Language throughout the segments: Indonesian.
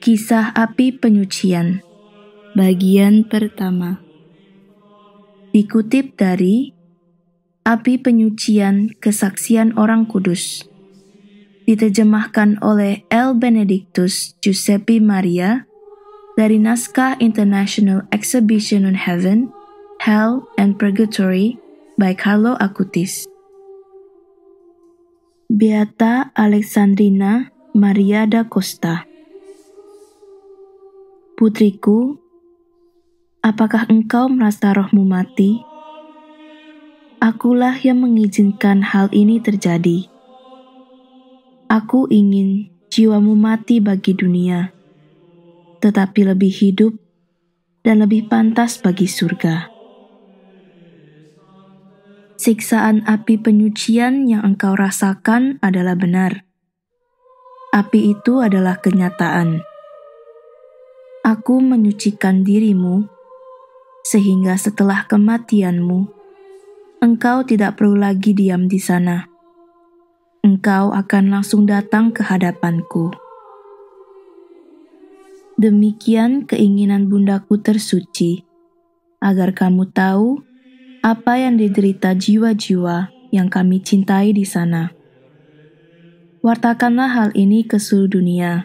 Kisah Api Penyucian, bagian pertama. Dikutip dari Api Penyucian Kesaksian Orang Kudus, diterjemahkan oleh L. Benedictus Giuseppe Maria dari naskah International Exhibition on Heaven, Hell, and Purgatory by Carlo Acutis. Beata Alexandrina Maria da Costa. Putriku, apakah engkau merasa rohmu mati? Akulah yang mengizinkan hal ini terjadi. Aku ingin jiwamu mati bagi dunia, tetapi lebih hidup dan lebih pantas bagi surga. Siksaan api penyucian yang engkau rasakan adalah benar. Api itu adalah kenyataan. Aku menyucikan dirimu, sehingga setelah kematianmu, engkau tidak perlu lagi diam di sana. Engkau akan langsung datang ke hadapanku. Demikian keinginan bundaku tersuci, agar kamu tahu apa yang diderita jiwa-jiwa yang kami cintai di sana. Wartakanlah hal ini ke seluruh dunia.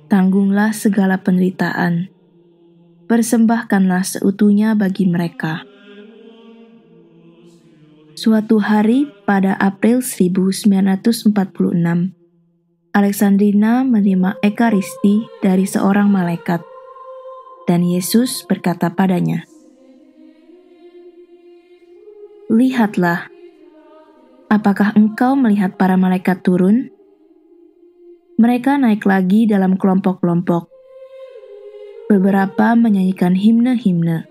Tanggunglah segala penderitaan. Persembahkanlah seutuhnya bagi mereka. Suatu hari pada April 1946, Alexandrina menerima ekaristi dari seorang malaikat, dan Yesus berkata padanya, "Lihatlah, apakah engkau melihat para malaikat turun? Mereka naik lagi dalam kelompok-kelompok. Beberapa menyanyikan himne-himne.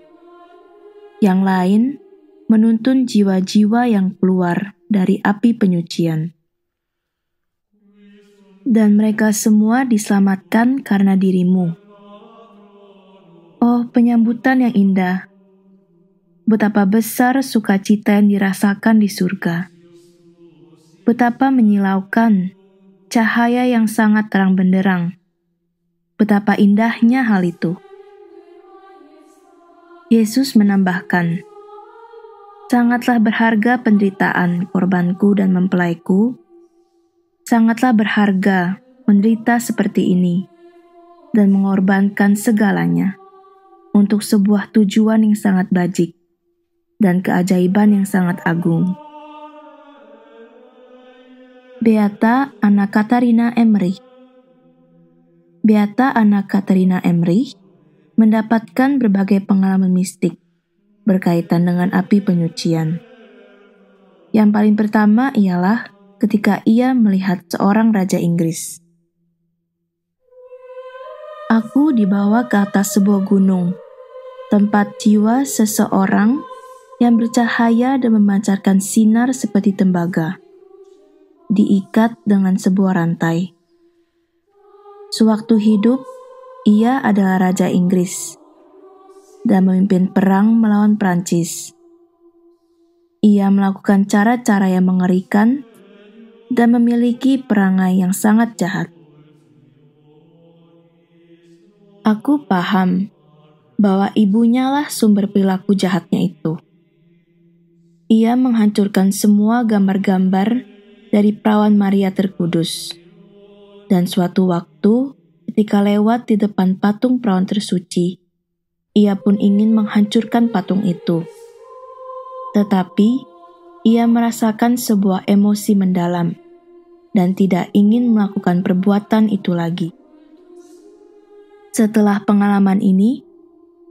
Yang lain menuntun jiwa-jiwa yang keluar dari api penyucian. Dan mereka semua diselamatkan karena dirimu. Oh, penyambutan yang indah. Betapa besar sukacita yang dirasakan di surga. Betapa menyilaukan cahaya yang sangat terang benderang. Betapa indahnya hal itu." Yesus menambahkan, "Sangatlah berharga penderitaan korbanku dan mempelaiku. Sangatlah berharga menderita seperti ini dan mengorbankan segalanya untuk sebuah tujuan yang sangat bajik dan keajaiban yang sangat agung." Beata Anna Katarina Emmerich. Beata Anna Katarina Emmerich mendapatkan berbagai pengalaman mistik berkaitan dengan api penyucian. Yang paling pertama ialah ketika ia melihat seorang raja Inggris. "Aku dibawa ke atas sebuah gunung, tempat jiwa seseorang yang bercahaya dan memancarkan sinar seperti tembaga, diikat dengan sebuah rantai. Sewaktu hidup, ia adalah Raja Inggris dan memimpin perang melawan Prancis. Ia melakukan cara-cara yang mengerikan dan memiliki perangai yang sangat jahat. Aku paham bahwa ibunya lah sumber perilaku jahatnya itu. Ia menghancurkan semua gambar-gambar dari perawan Maria Terkudus. Dan suatu waktu, ketika lewat di depan patung perawan tersuci, ia pun ingin menghancurkan patung itu. Tetapi, ia merasakan sebuah emosi mendalam dan tidak ingin melakukan perbuatan itu lagi. Setelah pengalaman ini,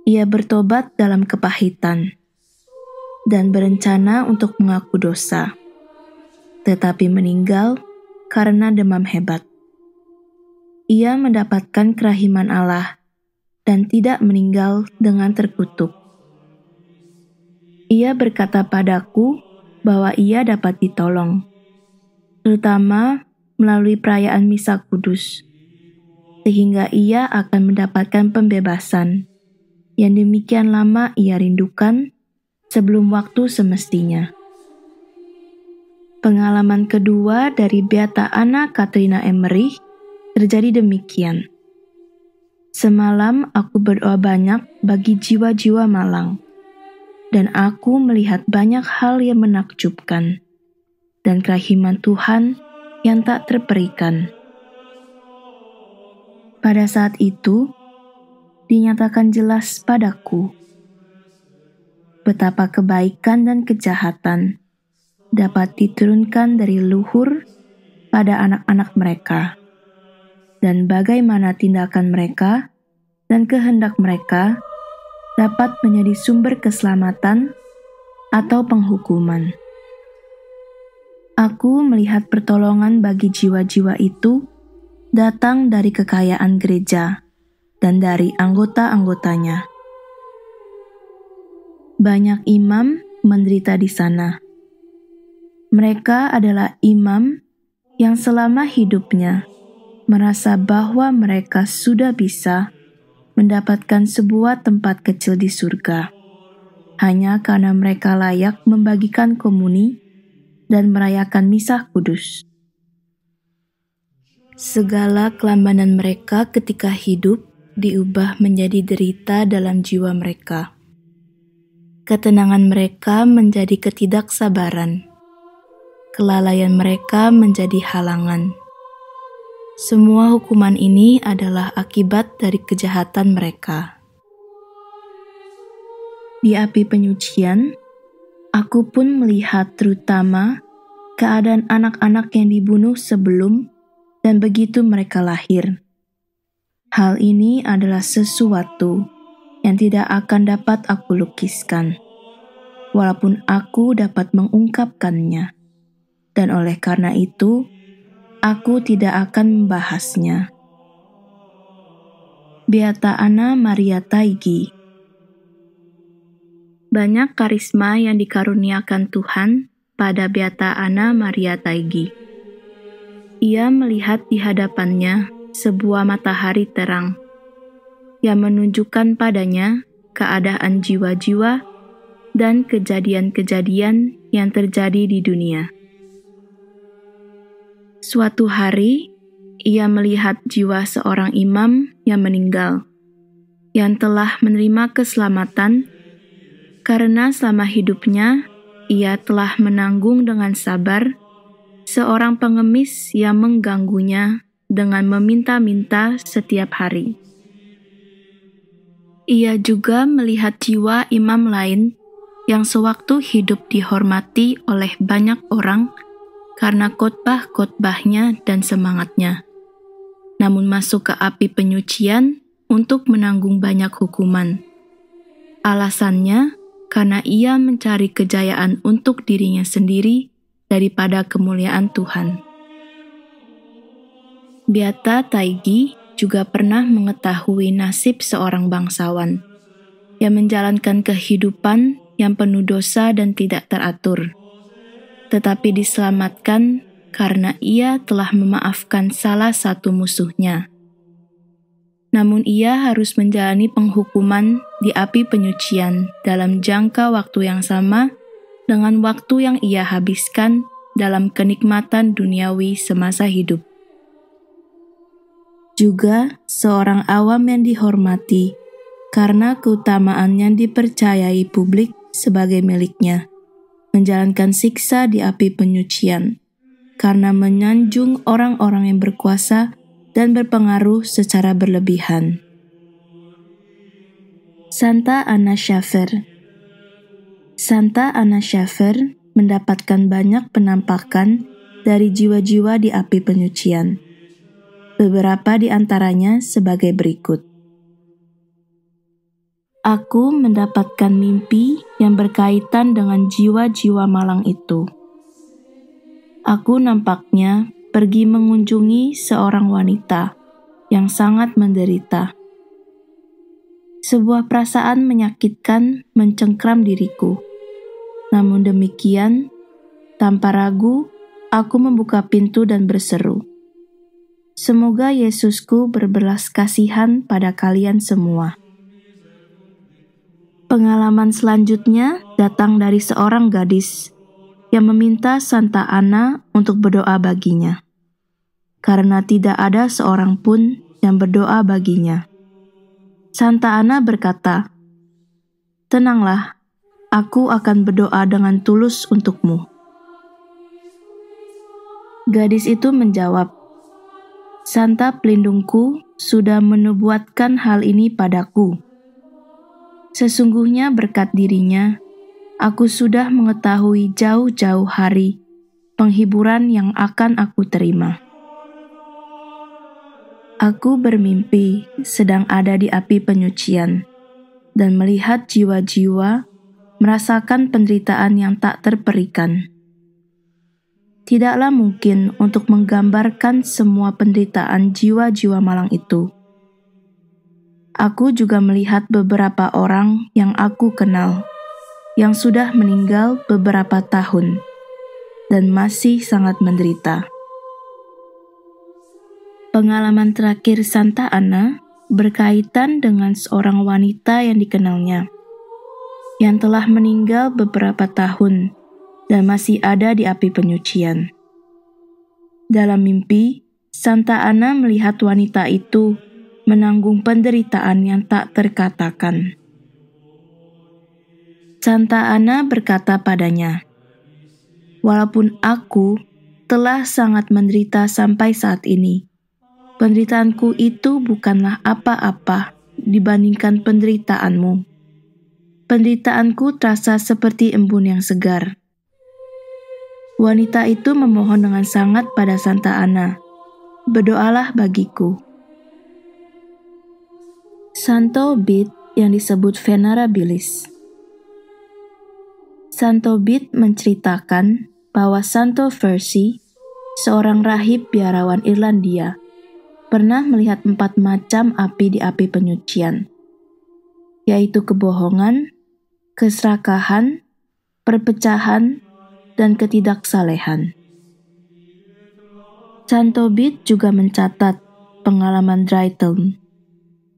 ia bertobat dalam kepahitan dan berencana untuk mengaku dosa, tetapi meninggal karena demam hebat. Ia mendapatkan kerahiman Allah dan tidak meninggal dengan terkutuk. Ia berkata padaku bahwa ia dapat ditolong, terutama melalui perayaan Misa Kudus, sehingga ia akan mendapatkan pembebasan yang demikian lama ia rindukan sebelum waktu semestinya. Pengalaman kedua dari Beata Anna Katarina Emmerich terjadi demikian. Semalam aku berdoa banyak bagi jiwa-jiwa malang, dan aku melihat banyak hal yang menakjubkan, dan kerahiman Tuhan yang tak terperikan. Pada saat itu, dinyatakan jelas padaku betapa kebaikan dan kejahatan dapat diturunkan dari luhur pada anak-anak mereka, dan bagaimana tindakan mereka dan kehendak mereka dapat menjadi sumber keselamatan atau penghukuman. Aku melihat pertolongan bagi jiwa-jiwa itu datang dari kekayaan gereja dan dari anggota-anggotanya. Banyak imam menderita di sana. Mereka adalah imam yang selama hidupnya merasa bahwa mereka sudah bisa mendapatkan sebuah tempat kecil di surga, hanya karena mereka layak membagikan komuni dan merayakan misa kudus. Segala kelambanan mereka ketika hidup diubah menjadi derita dalam jiwa mereka. Ketenangan mereka menjadi ketidaksabaran. Kelalaian mereka menjadi halangan. Semua hukuman ini adalah akibat dari kejahatan mereka. Di api penyucian, aku pun melihat terutama keadaan anak-anak yang dibunuh sebelum dan begitu mereka lahir. Hal ini adalah sesuatu yang tidak akan dapat aku lukiskan, walaupun aku dapat mengungkapkannya, dan oleh karena itu, aku tidak akan membahasnya. Beata Anna Maria Taigi. Banyak karisma yang dikaruniakan Tuhan pada Beata Anna Maria Taigi. Ia melihat di hadapannya sebuah matahari terang yang menunjukkan padanya keadaan jiwa-jiwa dan kejadian-kejadian yang terjadi di dunia. Suatu hari, ia melihat jiwa seorang imam yang meninggal, yang telah menerima keselamatan karena selama hidupnya ia telah menanggung dengan sabar seorang pengemis yang mengganggunya dengan meminta-minta setiap hari. Ia juga melihat jiwa imam lain yang sewaktu hidup dihormati oleh banyak orang karena khotbah-khotbahnya dan semangatnya, namun masuk ke api penyucian untuk menanggung banyak hukuman. Alasannya karena ia mencari kejayaan untuk dirinya sendiri daripada kemuliaan Tuhan. Beata Taigi juga pernah mengetahui nasib seorang bangsawan yang menjalankan kehidupan yang penuh dosa dan tidak teratur, tetapi diselamatkan karena ia telah memaafkan salah satu musuhnya. Namun ia harus menjalani penghukuman di api penyucian dalam jangka waktu yang sama dengan waktu yang ia habiskan dalam kenikmatan duniawi semasa hidup. Juga seorang awam yang dihormati karena keutamaan yang dipercayai publik sebagai miliknya, menjalankan siksa di api penyucian karena menyanjung orang-orang yang berkuasa dan berpengaruh secara berlebihan. Santa Anna Schäfer. Santa Anna Schäfer mendapatkan banyak penampakan dari jiwa-jiwa di api penyucian. Beberapa di antaranya sebagai berikut. Aku mendapatkan mimpi yang berkaitan dengan jiwa-jiwa malang itu. Aku nampaknya pergi mengunjungi seorang wanita yang sangat menderita. Sebuah perasaan menyakitkan mencengkram diriku. Namun demikian, tanpa ragu, aku membuka pintu dan berseru, "Semoga Yesusku berbelas kasihan pada kalian semua." Pengalaman selanjutnya datang dari seorang gadis yang meminta Santa Anna untuk berdoa baginya, karena tidak ada seorang pun yang berdoa baginya. Santa Ana berkata, "Tenanglah, aku akan berdoa dengan tulus untukmu." Gadis itu menjawab, "Santa pelindungku sudah menubuatkan hal ini padaku. Sesungguhnya berkat dirinya, aku sudah mengetahui jauh-jauh hari penghiburan yang akan aku terima. Aku bermimpi sedang ada di api penyucian dan melihat jiwa-jiwa merasakan penderitaan yang tak terperikan. Tidaklah mungkin untuk menggambarkan semua penderitaan jiwa-jiwa malang itu. Aku juga melihat beberapa orang yang aku kenal, yang sudah meninggal beberapa tahun, dan masih sangat menderita." Pengalaman terakhir Santa Ana berkaitan dengan seorang wanita yang dikenalnya, yang telah meninggal beberapa tahun dan masih ada di api penyucian. Dalam mimpi, Santa Ana melihat wanita itu menanggung penderitaan yang tak terkatakan. Santa Ana berkata padanya, "Walaupun aku telah sangat menderita sampai saat ini, penderitaanku itu bukanlah apa-apa dibandingkan penderitaanmu. Penderitaanku terasa seperti embun yang segar." Wanita itu memohon dengan sangat pada Santa Ana, "Berdoalah bagiku." Santo Bede yang disebut Venerabilis. Santo Bede menceritakan bahwa Santo Versi, seorang rahib biarawan Irlandia, pernah melihat 4 macam api di api penyucian, yaitu kebohongan, keserakahan, perpecahan, dan ketidaksalehan. Santo Bede juga mencatat pengalaman Draitel,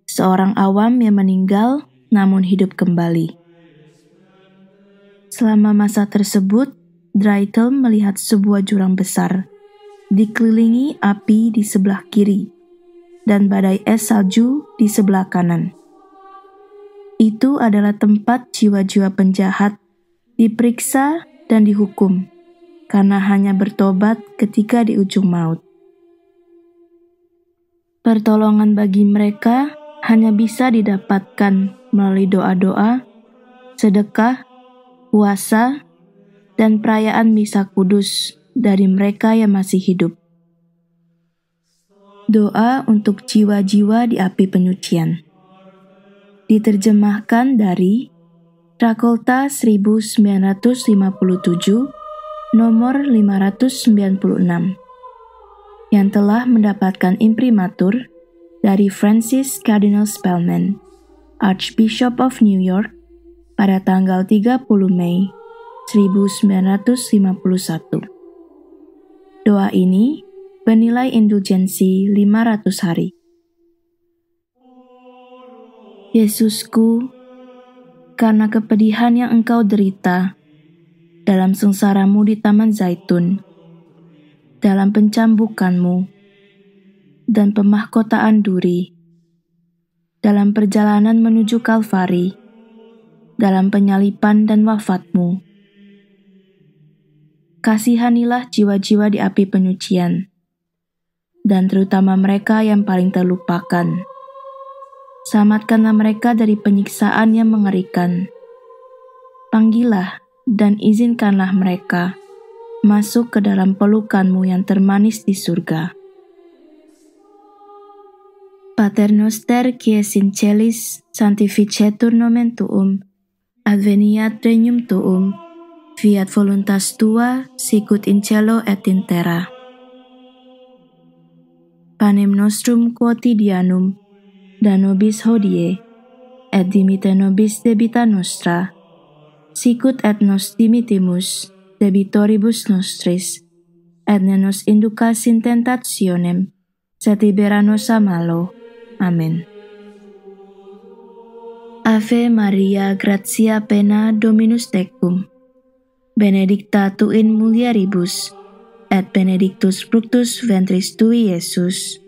seorang awam yang meninggal namun hidup kembali. Selama masa tersebut, Draitel melihat sebuah jurang besar, dikelilingi api di sebelah kiri, dan badai es salju di sebelah kanan. Itu adalah tempat jiwa-jiwa penjahat diperiksa dan dihukum, karena hanya bertobat ketika di ujung maut. Pertolongan bagi mereka hanya bisa didapatkan melalui doa-doa, sedekah, puasa, dan perayaan misa kudus dari mereka yang masih hidup. Doa untuk jiwa-jiwa di api penyucian. Diterjemahkan dari Trakolta 1957, nomor 596, yang telah mendapatkan imprimatur dari Francis Cardinal Spellman, Archbishop of New York, pada tanggal 30 Mei 1951. Doa ini bernilai indulgensi 500 hari. Yesusku, karena kepedihan yang Engkau derita dalam sengsaramu di Taman Zaitun, dalam pencambukanmu, dan pemahkotaan duri, dalam perjalanan menuju Kalvari, dalam penyalipan dan wafatmu, kasihanilah jiwa-jiwa di api penyucian, dan terutama mereka yang paling terlupakan. Selamatkanlah mereka dari penyiksaan yang mengerikan. Panggillah dan izinkanlah mereka masuk ke dalam pelukanmu yang termanis di surga. Pater noster qui es in celis, sanctificetur nomen tuum, adveniat regnum tuum, fiat voluntas tua, sicut in cielo et in terra. Panem nostrum quotidianum da nobis hodie, et dimite nobis debita nostra, sicut et nos dimitimus debitoribus nostris, et ne nos inducas in tentationem, sed libera nos a malo. Amen. Ave Maria, gratia plena, Dominus tecum, benedicta tu in mulieribus, et benedictus fructus ventris tui, Iesus.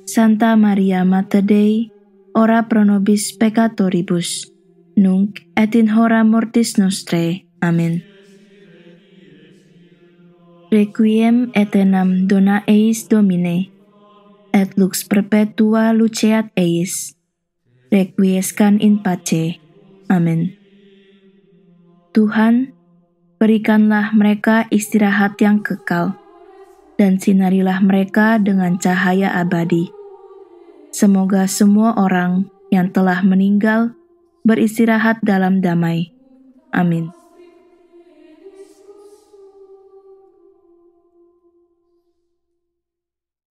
Santa Maria Mater Dei, ora pro nobis peccatoribus, nunc et in hora mortis nostrae. Amen. Requiem aeternam dona eis Domine, et lux perpetua luceat eis. Requiescan in pace. Amen. Tuhan, berikanlah mereka istirahat yang kekal, dan sinarilah mereka dengan cahaya abadi. Semoga semua orang yang telah meninggal beristirahat dalam damai. Amin.